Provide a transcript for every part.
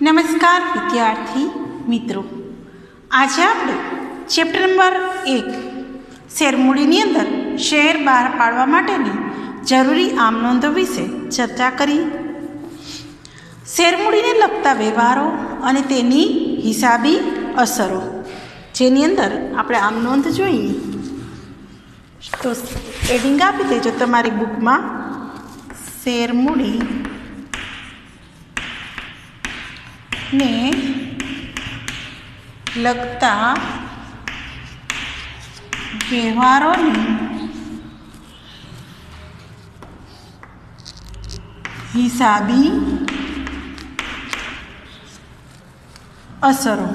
નમસ્કાર વિદ્યાર્થી મિત્રો, આજે આપણે ચેપ્ટર નંબર 1 શેરમૂડીની અંદર શેર બહાર પાડવા માટેની જરૂરી આમ નોંધો વિશે ચર્ચા કરી. શેરમૂડીને લગતા વ્યવહારો અને તેની હિસાબી અસરો, જેની અંદર આપણે આમ નોંધ જોઈએ તો એડિંગ આપી દેજો તમારી બુકમાં. શેરમૂડી ને લગતા વ્યવહારોની હિસાબી અસરો.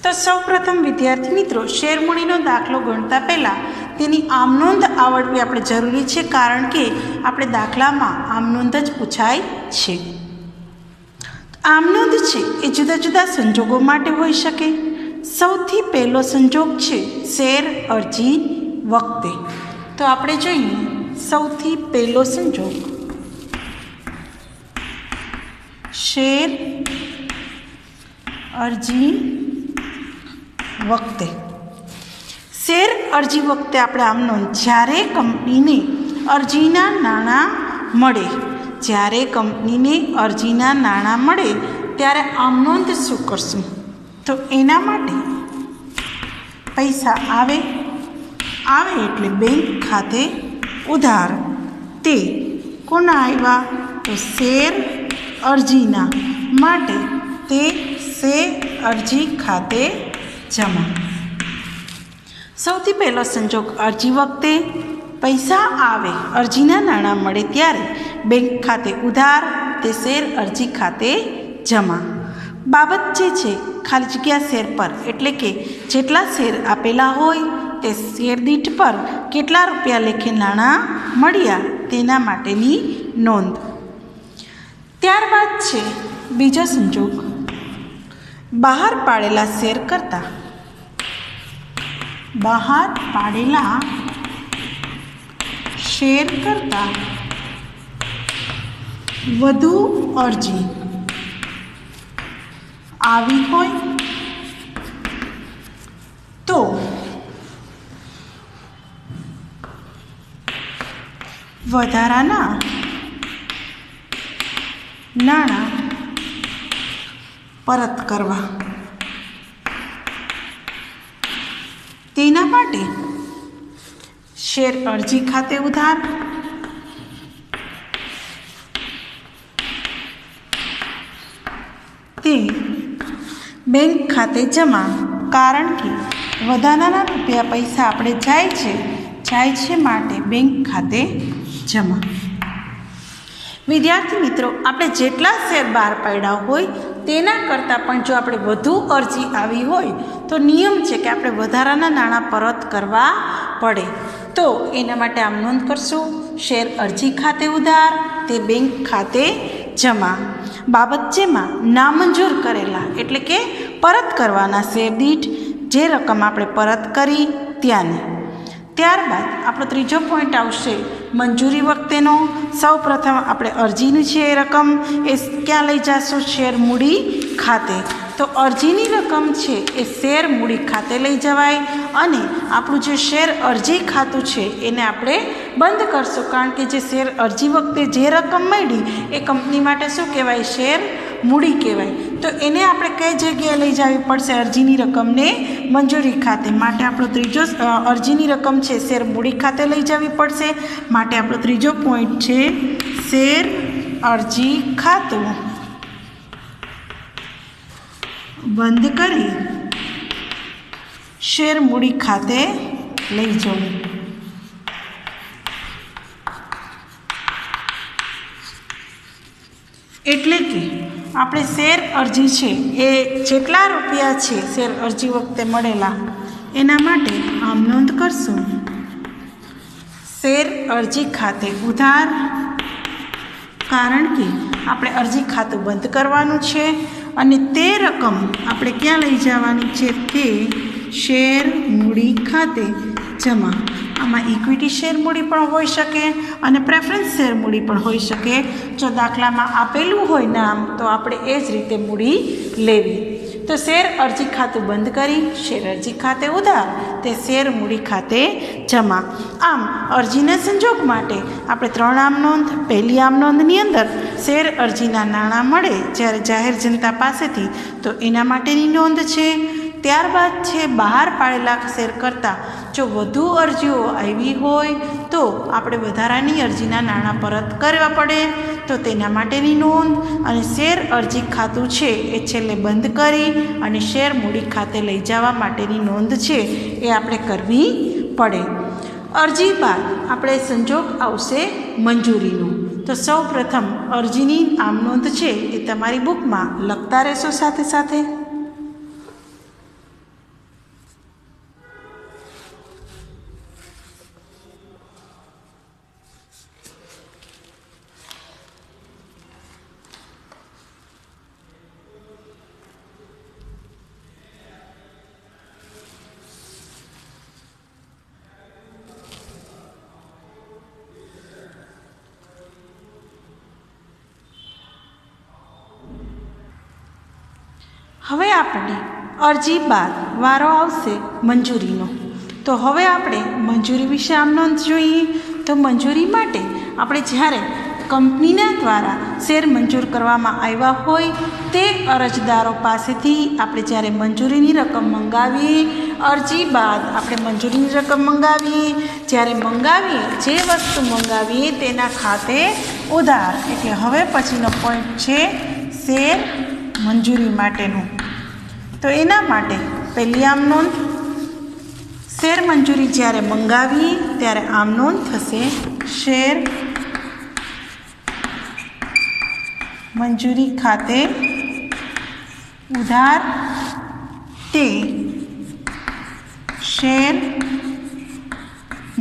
તો સૌપ્રથમ વિદ્યાર્થી મિત્રો, શેરમૂડીનો દાખલો ગણતા પહેલાં તેની આમનોંધ આવડવી આપણે જરૂરી છે, કારણ કે આપણે દાખલામાં આમનોંધ જ પૂછાય છે. આમનોંધ છે એ જુદા જુદા સંજોગો માટે હોઈ શકે. સૌથી પહેલો સંજોગ છે શેર અરજી વખતે. તો આપણે જોઈએ સૌથી પહેલો સંજોગ શેર અરજી વખતે. શેર અરજી વખતે આપણે આમ નોંધ, જ્યારે કંપનીને અરજીના નાણાં મળે, જ્યારે કંપનીને અરજીના નાણાં મળે ત્યારે આમ નોંધ શું કરશું? તો એના માટે પૈસા આવે એટલે બેંક ખાતે ઉધાર. તે કોના આવ્યા? તો શેર અરજીના માટે તે શેર અરજી ખાતે જમા. સૌથી પહેલો સંજોગ અરજી વખતે પૈસા આવે, અરજીના નાણાં મળે ત્યારે બેંક ખાતે ઉધાર, તે શેર અરજી ખાતે જમા. બાબત જે છે ખાલી જગ્યા શેર પર, એટલે કે જેટલા શેર આપેલા હોય તે શેર દીઠ પર કેટલા રૂપિયા લેખે નાણાં મળ્યા તેના માટેની નોંધ. ત્યારબાદ છે બીજો સંજોગ બહાર પાડેલા શેર કરતાં બહાર પાડેલા શેર કરતાં વધુ અરજી આવી હોય તો વધારાના નાણાં પરત કરવા. તેના માટે શેર અરજી ખાતે ઉધાર, તે બેંક ખાતે જમા. કારણ કે વધારાના રૂપિયા પૈસા આપણે જાય છે માટે બેંક ખાતે જમા. વિદ્યાર્થી મિત્રો, આપણે જેટલા શેર બહાર પાડ્યા હોય તેના કરતાં પણ જો આપણે વધુ અરજી આવી હોય તો નિયમ છે કે આપણે વધારાના નાણાં પરત કરવા પડે. તો એના માટે આમ નોંધ કરશું, શેર અરજી ખાતે ઉધાર, તે બેંક ખાતે જમા. બાબત જેમાં નામંજૂર કરેલા, એટલે કે પરત કરવાના શેર દીઠ જે રકમ આપણે પરત કરી ત્યાંની. ત્યારબાદ આપણો ત્રીજો પોઈન્ટ આવશે મંજૂરી વખતેનો. સૌ પ્રથમ આપણે અરજીની છે એ રકમ એ ક્યાં લઈ જઈશું? શેર મૂડી ખાતે. તો અરજીની રકમ છે એ શેર મૂડી ખાતે લઈ જવાય, અને આપણું જે શેર અરજી ખાતું છે એને આપણે બંધ કરશું, કારણ કે જે શેર અરજી વખતે જે રકમ મળી એ કંપની માટે શું કહેવાય? શેર મૂડી કહેવાય. તો એને આપણે કઈ જગ્યાએ લઈ જવી પડશે? અરજીની રકમને મંજૂરી ખાતે. માટે આપણો ત્રીજો અરજીની રકમ છે શેર મૂડી ખાતે લઈ જવી પડશે. માટે આપણો ત્રીજો પોઈન્ટ છે શેર અરજી ખાતું બંધ કરી શેર મૂડી ખાતે લઈ જવું. એટલે કે આપણે શેર અરજી છે એ જેટલા રૂપિયા છે શેર અરજી વખતે મળેલા એના માટે આમ નોંધ કરશું શેર અરજી ખાતે ઉધાર, કારણ કે આપણે અરજી ખાતું બંધ કરવાનું છે અને તે રકમ આપણે ક્યાં લઈ જવાની છે? તે શેર મૂડી ખાતે જમા. આમાં ઇક્વિટી શેર મૂડી પણ હોઈ શકે અને પ્રેફરન્સ શેર મૂડી પણ હોઈ શકે. જો દાખલામાં આપેલું હોય નામ તો આપણે એ જ રીતે મૂડી લેવી. તો શેર અરજી ખાતું બંધ કરી શેર અરજી ખાતે ઉધાર તે શેર મૂડી ખાતે જમા. આમ અરજીના સંજોગ માટે આપણે 3 આમ નોંધ. પહેલી આમ નોંધની અંદર શેર અરજીના નાણાં મળે જ્યારે જાહેર જનતા પાસેથી તો એના માટેની નોંધ છે. ત્યારબાદ છે બહાર પાડેલા શેર કરતાં જો વધુ અરજીઓ આવી હોય તો આપણે વધારાની અરજીના નાણાં પરત કરવા પડે તો તેના માટેની નોંધ. અને શેર અરજી ખાતું છે એ છેલ્લે બંધ કરી અને શેર મૂડી ખાતે લઈ જવા માટેની નોંધ છે એ આપણે કરવી પડે. અરજી બાદ આપણે સંજોગ આવશે મંજૂરીનો. તો સૌ પ્રથમ અરજીની આમ નોંધ છે એ તમારી બુકમાં લખતા રહેશો સાથે સાથે. હવે આપણે અરજી બાદ વારો આવશે મંજૂરીનો. તો હવે આપણે મંજૂરી વિશે આમ નોંધ જોઈએ. તો મંજૂરી માટે આપણે જ્યારે કંપનીના દ્વારા શેર મંજૂર કરવામાં આવ્યા હોય તે અરજદારો પાસેથી આપણે જ્યારે મંજૂરીની રકમ મંગાવીએ, અરજી બાદ આપણે મંજૂરીની રકમ મંગાવીએ, જ્યારે મંગાવીએ જે વસ્તુ મંગાવીએ તેના ખાતે ઉધાર. એટલે હવે પછીનો પોઈન્ટ છે શેર મંજૂરી માટેનું. તો એના માટે પહેલી આમ નોંધ, શેર મંજૂરી જ્યારે મંગાવીએ ત્યારે આમ નોંધ થશે શેર મંજૂરી ખાતે ઉધાર તે શેર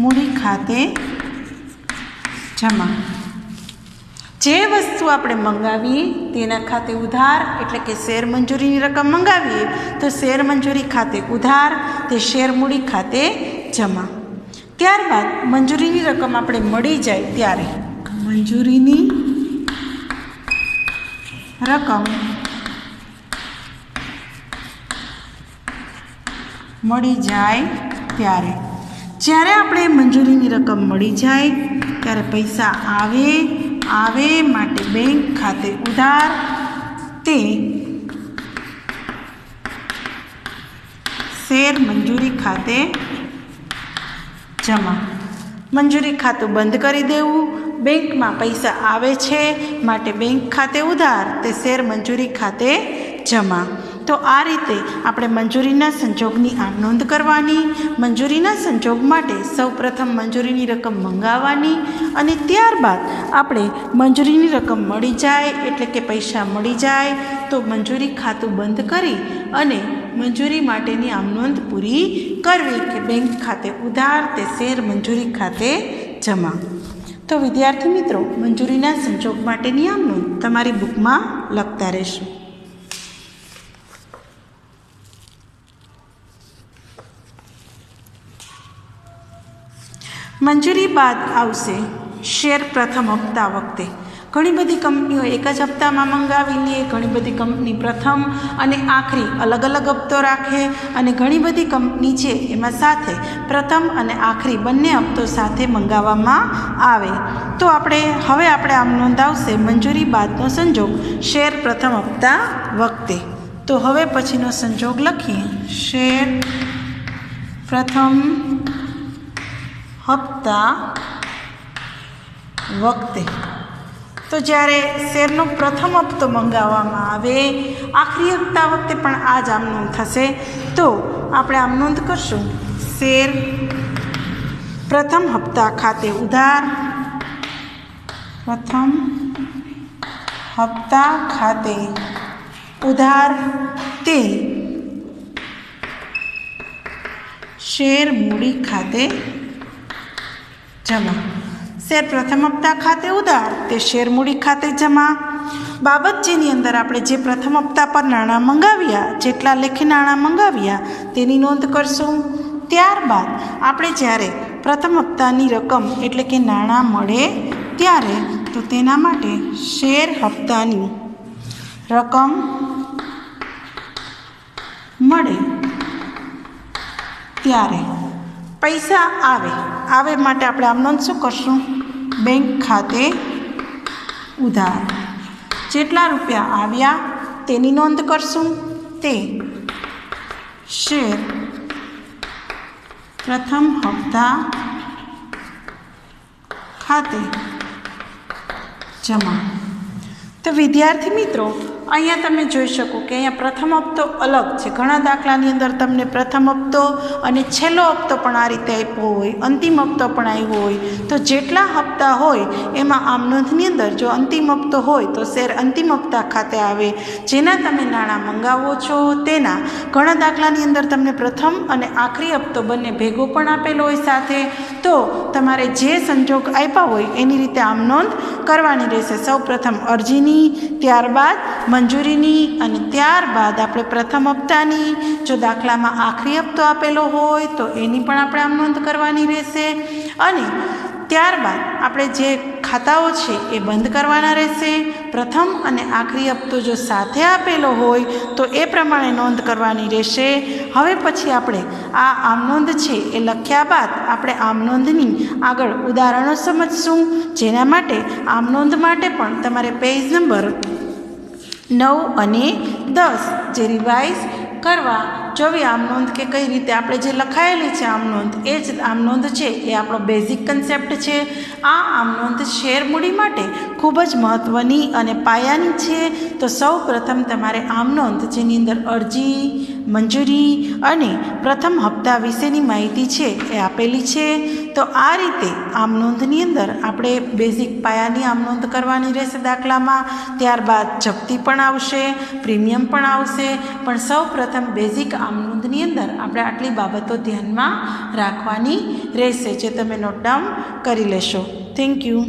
મૂડી ખાતે જમા. જે વસ્તુ આપણે મંગાવીએ તેના ખાતે ઉધાર એટલે કે શેર મંજૂરીની રકમ મંગાવીએ તો શેર મંજૂરી ખાતે ઉધાર તે શેર મૂડી ખાતે જમા. ત્યારબાદ મંજૂરીની રકમ આપણે મળી જાય ત્યારે મંજૂરીની રકમ મળી જાય ત્યારે, જ્યારે આપણે મંજૂરીની રકમ મળી જાય ત્યારે પૈસા આવે માટે બેંક ખાતે ઉધાર તે શેર મંજૂરી ખાતે જમા. મંજૂરી ખાતું બંધ કરી દેવું. બેંકમાં પૈસા આવે છે માટે બેંક ખાતે ઉધાર તે શેર મંજૂરી ખાતે જમા. તો આ રીતે આપણે મંજૂરીના સંજોગની આમ નોંધ કરવાની. મંજૂરીના સંજોગ માટે સૌપ્રથમ મંજૂરીની રકમ મંગાવવાની અને ત્યારબાદ આપણે મંજૂરીની રકમ મળી જાય એટલે કે પૈસા મળી જાય તો મંજૂરી ખાતું બંધ કરી અને મંજૂરી માટેની આમ નોંધ પૂરી કરવી કે બેંક ખાતે ઉધાર તે શેર મંજૂરી ખાતે જમા. તો વિદ્યાર્થી મિત્રો, મંજૂરીના સંજોગ માટેની આમ નોંધ તમારી બુકમાં લખતા રહેશો. મંજૂરી બાદ આવશે શેર પ્રથમ હપ્તા વખતે. ઘણી બધી કંપનીઓ એક જ હપ્તામાં મંગાવી લે, ઘણી બધી કંપની પ્રથમ અને આખરી અલગ અલગ હપ્તો રાખે અને ઘણી બધી કંપની છે એમાં સાથે પ્રથમ અને આખરી બંને હપ્તો સાથે મંગાવવામાં આવે. તો હવે આપણે આમ નોંધાવશે મંજૂરી બાદનો સંજોગ શેર પ્રથમ હપ્તા વખતે. તો હવે પછીનો સંજોગ લખીએ શેર પ્રથમ હપ્તા વખતે. તો જ્યારે શેરનો પ્રથમ હપ્તો મંગાવવામાં આવે, આખરી હપ્તા વખતે પણ આ જ આમ નોંધ થશે. તો આપણે આમ નોંધ કરશું શેર પ્રથમ હપ્તા ખાતે ઉધાર, પ્રથમ હપ્તા ખાતે ઉધાર તે શેર મૂડી ખાતે જમા. શેર પ્રથમ હપ્તા ખાતે ઉધાર તે શેર મૂડી ખાતે જમા. બાબત જેની અંદર આપણે જે પ્રથમ હપ્તા પર નાણાં મંગાવ્યા, જેટલા લેખે નાણાં મંગાવ્યા તેની નોંધ કરશું. ત્યારબાદ આપણે જ્યારે પ્રથમ હપ્તાની રકમ એટલે કે નાણાં મળે ત્યારે, તો તેના માટે શેર હપ્તાની રકમ મળે ત્યારે પૈસા આવે માટે આપણે આમ નોંધ શું કરશું? બેંક ખાતે ઉધાર. જેટલા રૂપિયા આવ્યા તેની નોંધ કરશું. તે શેર પ્રથમ હપ્તા ખાતે જમા. તો વિદ્યાર્થી મિત્રો, અહીંયા તમે જોઈ શકો કે અહીંયા પ્રથમ હપ્તો અલગ છે. ઘણા દાખલાની અંદર તમને પ્રથમ હપ્તો અને છેલ્લો હપ્તો પણ આ રીતે આપ્યો હોય, અંતિમ હપ્તો પણ આવ્યો હોય. તો જેટલા હપ્તા હોય એમાં આમ નોંધની અંદર જો અંતિમ હપ્તો હોય તો શેર અંતિમ હપ્તા ખાતે આવે. જેના તમે નાણાં મંગાવો છો તેના. ઘણા દાખલાની અંદર તમને પ્રથમ અને આખરી હપ્તો બંને ભેગો પણ આપેલો હોય સાથે. તો તમારે જે સંજોગ આપ્યા હોય એની રીતે આમ નોંધ કરવાની રહેશે. સૌ પ્રથમ અરજીની, ત્યારબાદ મંજૂરીની અને ત્યારબાદ આપણે પ્રથમ હપ્તાની. જો દાખલામાં આખરી હપ્તો આપેલો હોય તો એની પણ આપણે આમ નોંધ કરવાની રહેશે. અને ત્યારબાદ આપણે જે ખાતાઓ છે એ બંધ કરવાના રહેશે. પ્રથમ અને આખરી હપ્તો જો સાથે આપેલો હોય તો એ પ્રમાણે નોંધ કરવાની રહેશે. હવે પછી આપણે આ આમ નોંધ છે એ લખ્યા બાદ આપણે આમ નોંધની આગળ ઉદાહરણો સમજશું. જેના માટે આમ નોંધ માટે પણ તમારે પેજ નંબર 9 અને 10 જે રિવાઇઝ કરવા જોવી આમ નોંધ કે કઈ રીતે આપણે જે લખાયેલી છે આમ નોંધ એ જ આમ નોંધ છે એ આપણો બેઝિક કન્સેપ્ટ છે. આ આમ નોંધ શેર મૂડી માટે ખૂબ જ મહત્ત્વની અને પાયાની છે. તો સૌ પ્રથમ તમારે આમ નોંધ જેની અંદર અરજી, મંજૂરી અને પ્રથમ હપ્તા વિશેની માહિતી છે એ આપેલી છે. તો આ રીતે આમ નોંધની અંદર આપણે બેઝિક પાયાની આમ નોંધ કરવાની રહેશે દાખલામાં. ત્યારબાદ જપ્તી પણ આવશે, પ્રીમિયમ પણ આવશે. પણ સૌ પ્રથમ બેઝિક આમ નોંધની અંદર આપણે આટલી બાબતો ધ્યાનમાં રાખવાની રહેશે, જે તમે નોટ ડાઉન કરી લેશો. Thank you.